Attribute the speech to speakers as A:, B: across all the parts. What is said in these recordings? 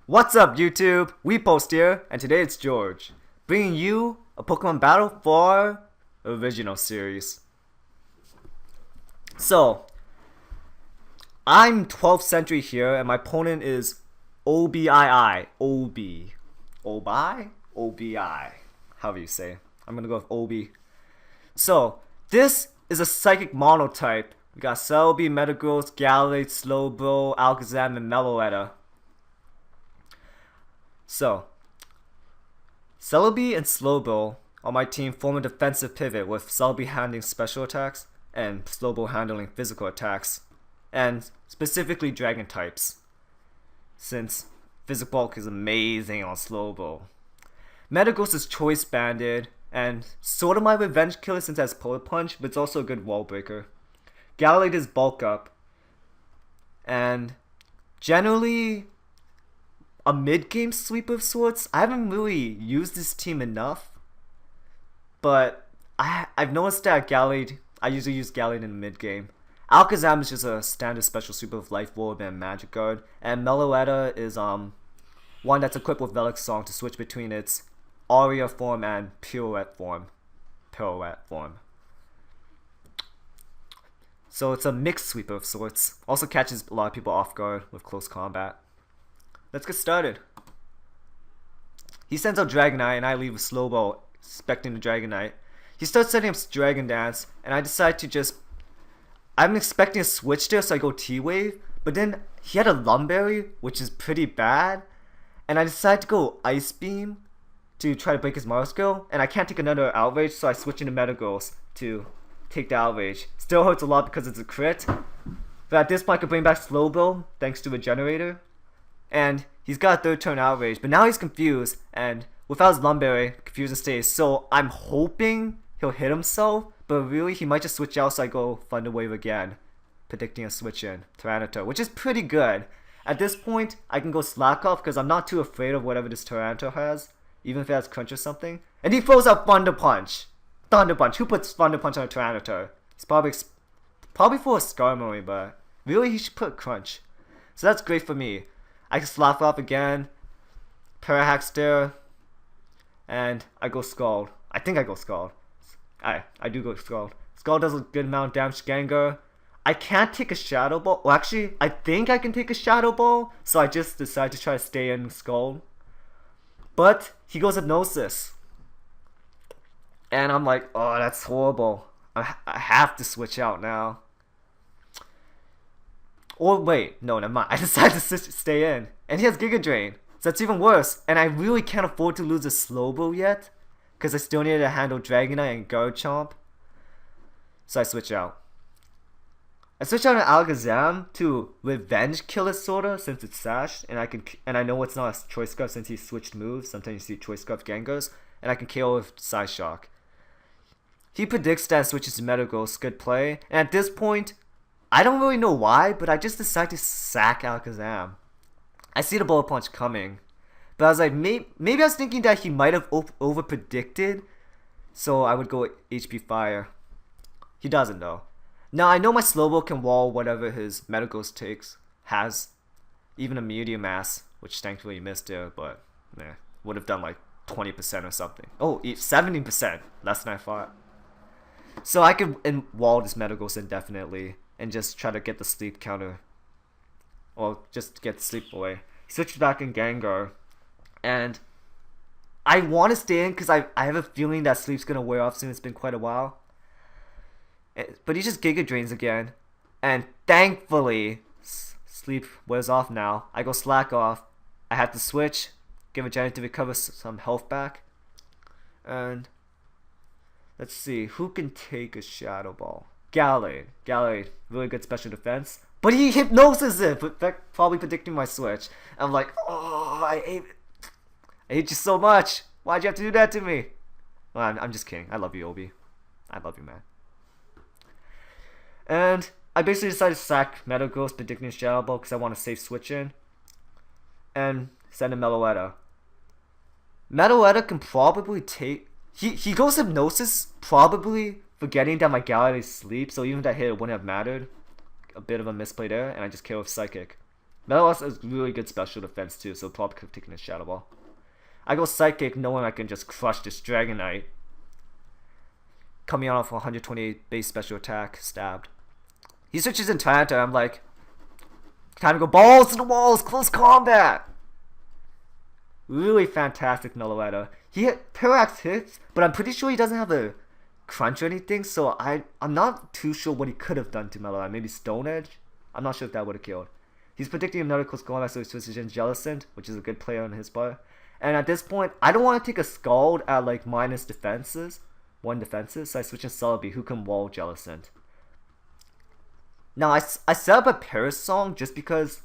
A: What's up, YouTube? WePost here, and today it's George, bringing you a Pokemon Battle for original series. So, I'm 12th century here, and my opponent is OBII. OBI? However you say it. I'm gonna go with OB. So, this is a Psychic Monotype. We got Celebi, Metagross, Gallade, Slowbro, Alakazam, and Meloetta. So, Celebi and Slowbro on my team form a defensive pivot with Celebi handling special attacks and Slowbro handling physical attacks, and specifically dragon types, since Physical Bulk is amazing on Slowbro. Metagross is Choice Banded and sort of my revenge killer since it has Polar Punch, but it's also a good wall breaker. Gallade is Bulk Up, and generally a mid-game sweep of sorts. I haven't really used this team enough, but I've noticed that Gallade, I usually use Gallade in mid-game. Alakazam is just a standard special sweep of Life Orb and Magic Guard, and Meloetta is one that's equipped with Relic Song to switch between its Aria form and Pirouette form. So it's a mixed sweeper of sorts. Also catches a lot of people off guard with close combat. Let's get started. He sends out Dragonite and I leave with Slowbro expecting the Dragonite. He starts setting up Dragon Dance and I decide to just... I'm expecting a switch there, so I go T-Wave, but then he had a Lumberry, which is pretty bad, and I decide to go Ice Beam to try to break his Mars skill, and I can't take another Outrage, so I switch into Metagross to take the Outrage. Still hurts a lot because it's a crit, but at this point I can bring back Slowbro thanks to a Generator, and he's got a third turn Outrage, but now he's confused, and without his Lumberry, Confusion stays, so I'm hoping he'll hit himself, but really he might just switch out, so I go Thunder Wave again, predicting a switch in Tyranitar, which is pretty good. At this point, I can go Slack Off because I'm not too afraid of whatever this Tyranitar has, even if it has Crunch or something. And he throws out Thunder Punch! Thunder Punch! Who puts Thunder Punch on a Tyranitar? It's probably for a Skarmory, but really he should put Crunch. So that's great for me. I can Slack Off again, Parahax there, and I go Scald. I think I go Scald. I do go Scald. Scald does a good amount of damage to Gengar. I can't take a Shadow Ball. Well, actually, I think I can take a Shadow Ball, so I just decide to try to stay in Scald. But he goes Hypnosis. And I'm like, oh, that's horrible. I have to switch out now. Or wait, no, never mind. I decide to stay in. And he has Giga Drain. So that's even worse. And I really can't afford to lose a Slowbro yet, because I still need to handle Dragonite and Garchomp. So I switch out. I switch out an Alakazam to Revenge Killer sorta, since it's sashed, and I know it's not a Choice Scarf since he switched moves. Sometimes you see Choice Scarf Gengars, and I can KO with Psyshock. He predicts that switches to Metagross, good play. And at this point, I don't really know why, but I just decide to sack Alakazam. I see the Bullet Punch coming, but I was like, maybe I was thinking that he might have over predicted, so I would go HP Fire. He doesn't though. Now I know my Slowbro can wall whatever his Metagross has, even a Medium Mass, which thankfully he missed there, but would have done like 20% or something. Oh, 70%, less than I thought. So I could wall this Metagross indefinitely and just try to get the sleep counter, or just get sleep away. He switches back in Gengar, and I want to stay in because I have a feeling that sleep's gonna wear off soon. It's been quite a while. But he just Giga Drains again, and thankfully sleep wears off now. I go Slack Off. I have to switch, give a Giant to recover some health back, and let's see who can take a Shadow Ball. Gallade, really good special defense, but he Hypnoses it, probably predicting my switch. I'm like, oh, I hate you so much. Why'd you have to do that to me? Well, I'm just kidding. I love you, Obi. I love you, man. And I basically decided to sack Metagross, predicting Shadow Ball because I want to save switch in, and send a Meloetta. Meloetta can probably take... He goes Hypnosis, probably forgetting that my Gallade is asleep, so even if that hit, it wouldn't have mattered. A bit of a misplay there, and I just KO with Psychic. Metallos has really good special defense too, so probably could have taken a Shadow Ball. I go Psychic knowing I can just crush this Dragonite. Coming off 128 base special attack, stabbed. He switches in Tyranitar, I'm like, time to go balls to the walls, close combat! Really fantastic Meloetta. He hit Parallax hits, but I'm pretty sure he doesn't have a crunch or anything, so I'm not too sure what he could have done to Meloetta. Maybe Stone Edge? I'm not sure if that would have killed. He's predicting another close combat, so he switches in Jellicent, which is a good player on his part. And at this point, I don't want to take a Scald at like minus defenses. 1 defenses, so I switch in Celebi, who can wall Jellicent. Now, I set up a Parasong just because,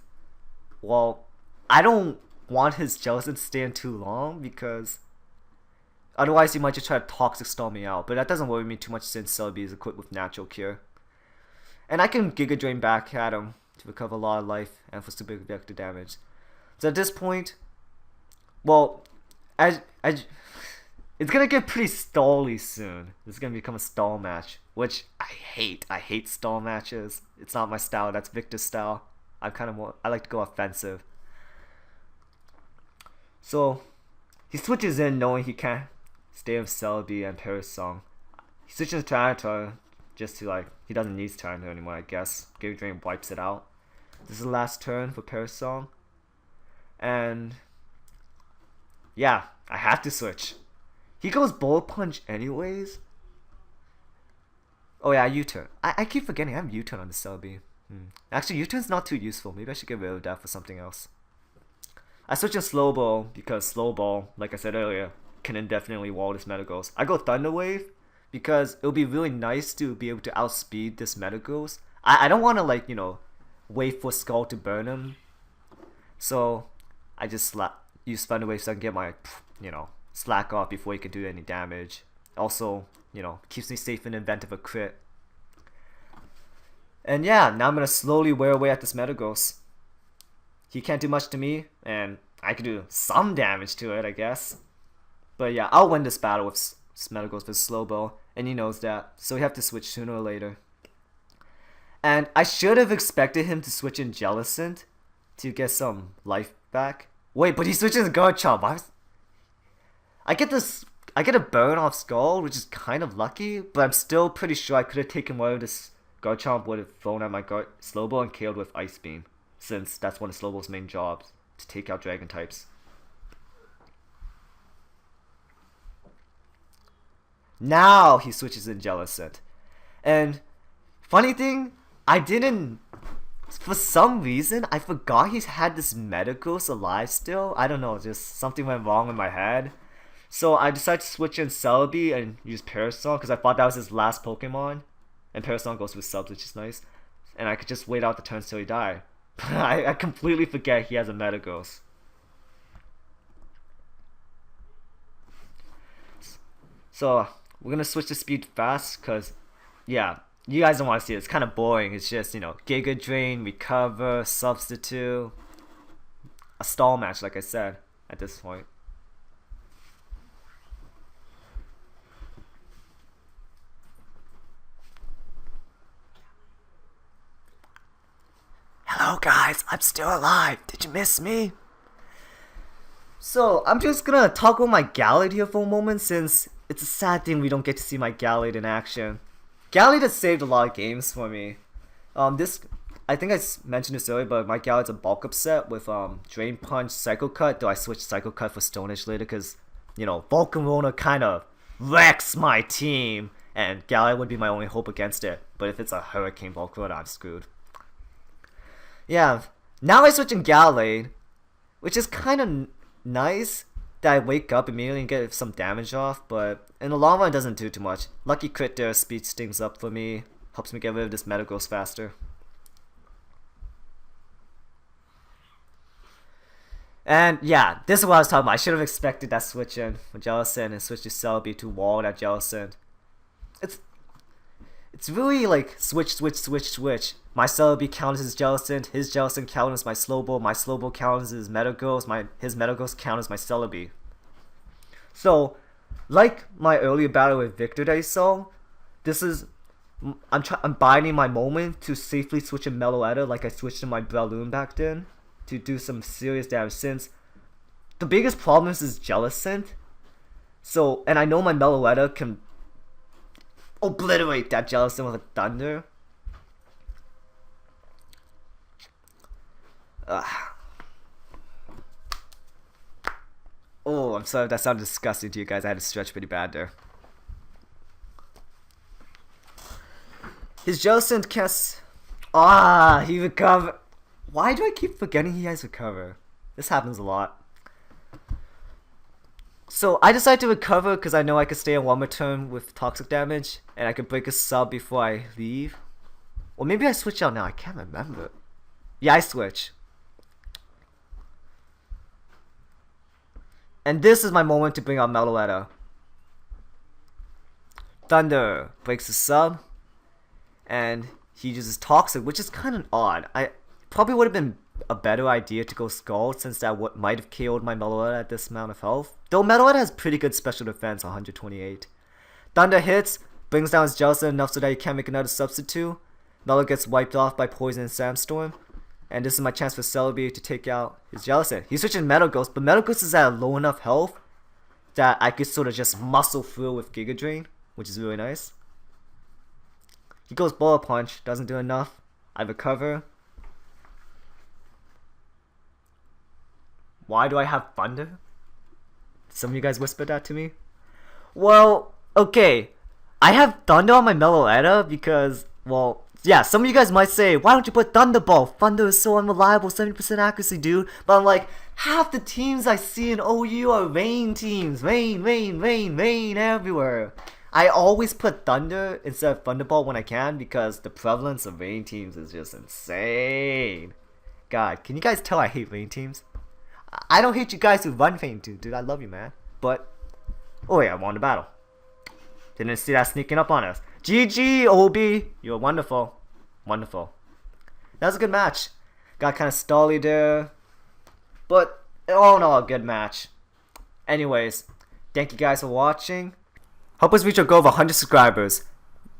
A: well, I don't want his Jellicent to stay in too long, because otherwise he might just try to Toxic Stall me out, but that doesn't worry me too much since Celebi is equipped with Natural Cure. And I can Giga Drain back at him to recover a lot of life and for super vector damage. So at this point, well, it's gonna get pretty stally soon. It's gonna become a stall match, which I hate. I hate stall matches. It's not my style. That's Victor's style. I like to go offensive. So he switches in knowing he can't stay with Celebi and Parasong. He switches to Tyranitar just to like, he doesn't need Tyranitar anymore, I guess. Giga Drain wipes it out. This is the last turn for Parasong. And yeah, I have to switch. He goes Bullet Punch anyways. Oh yeah, U-turn. I keep forgetting I have U-turn on the Celebi. Actually, U-turn's not too useful. Maybe I should get rid of that for something else. I switch in Slowball because Slowball, like I said earlier, can indefinitely wall this Metagross. I go Thunder Wave because it'll be really nice to be able to outspeed this Metagross. I don't want to like, you know, wait for Skull to burn him. So I just use Thunder Wave so I can get my, you know, slack off before he can do any damage. Also, you know, keeps me safe in the event of a crit. And yeah, now I'm gonna slowly wear away at this Metagross. He can't do much to me, and I can do some damage to it, I guess. But yeah, I'll win this battle with Metagross with Slowball, and he knows that, so we have to switch sooner or later. And I should have expected him to switch in Jellicent to get some life back. Wait, but he switches in Garchomp. I get a burn off Skull, which is kind of lucky, but I'm still pretty sure I could have taken whatever this Garchomp would have thrown at my Slowball and killed with Ice Beam, since that's one of Slowball's main jobs, to take out Dragon types. Now he switches in Jellicent. And funny thing, for some reason, I forgot he's had this Metagross alive still. I don't know, just something went wrong in my head. So I decided to switch in Celebi and use Parasong because I thought that was his last Pokemon. And Parasong goes with subs, which is nice. And I could just wait out the turns till he died. But I completely forget he has a Metagross. So we're gonna switch to speed fast because, yeah, you guys don't want to see it. It's kind of boring. It's just, you know, Giga Drain, recover, substitute. A stall match, like I said, at this point. Hello guys, I'm still alive. Did you miss me? So, I'm just gonna talk about my Gallade here for a moment since it's a sad thing we don't get to see my Gallade in action. Gallade has saved a lot of games for me. I think I mentioned this earlier, but my Gallade's a bulk up set with Drain Punch, Psycho Cut, though I switched Psycho Cut for Stone Edge later because, you know, Volcarona kind of wrecks my team, and Gallade would be my only hope against it. But if it's a Hurricane Volcarona, I'm screwed. Yeah, now I switch in Gallade, which is kind of nice that I wake up immediately and get some damage off, but in the long run it doesn't do too much. Lucky crit there, speed stings up for me, helps me get rid of this Metagross faster. And yeah, this is what I was talking about. I should have expected that switch in for Jellicent and switch to Celebi to wall that Jellicent. It's really like switch. My Celebi counters his Jellicent, his Jellicent counters my Slowball counters his Metagross, his Metagross counters my Celebi. So, like my earlier battle with Victor that you saw, I'm biding my moment to safely switch in Meloetta like I switched in my Breloom back then. to do some serious damage, since the biggest problem is Jellicent. So, and I know my Meloetta can obliterate that Jellicent with a Thunder. Oh, I'm sorry if that sounded disgusting to you guys. I had to stretch pretty bad there. His Jellicent casts... he recovered. Why do I keep forgetting he has recover? This happens a lot. So I decided to recover because I know I could stay on one more turn with toxic damage, and I could break a sub before I leave. Or maybe I switch out now. I can't remember. Yeah, I switch. And this is my moment to bring out Meloetta. Thunder breaks the sub, and he uses Toxic, which is kind of odd. I probably would have been a better idea to go Scald, since that might have killed my Meloetta at this amount of health. Though Meloetta has pretty good special defense, 128. Thunder hits, brings down his Jellicent enough so that he can't make another substitute. Melo gets wiped off by Poison and Sandstorm. And this is my chance for Celebi to take out his Jellicent. He's switching Metal Ghost, but Metal Ghost is at a low enough health that I could sort of just muscle through with Giga Drain, which is really nice. He goes Bullet Punch, doesn't do enough. I recover. Why do I have Thunder? Some of you guys whispered that to me. Well, okay. I have Thunder on my Meloetta because, well, yeah, some of you guys might say, why don't you put Thunderbolt? Thunder is so unreliable, 70% accuracy, dude. But I'm like, half the teams I see in OU are rain teams. Rain everywhere. I always put Thunder instead of Thunderbolt when I can because the prevalence of rain teams is just insane. God, can you guys tell I hate rain teams? I don't hate you guys who run rain too, dude. I love you, man. But, oh yeah, I won the battle. Didn't see that sneaking up on us. GG, OB. You're wonderful. Wonderful. That was a good match. Got kind of stally there. But, all in all, a good match. Anyways, thank you guys for watching. Help us reach our goal of 100 subscribers.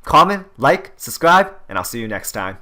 A: Comment, like, subscribe, and I'll see you next time.